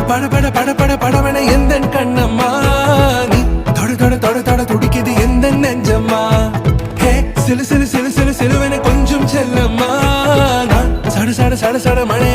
பட பட பட பட படவன எந்த கண்ணம்மா நீ தொட தொட தொட தொட துடிக்குது எந்த நெஞ்சம்மா ஹே சிலு சிலு சிலு சிலு சிலுவன கொஞ்சம் செல்லம்மா நான் சட சட சட சட மழை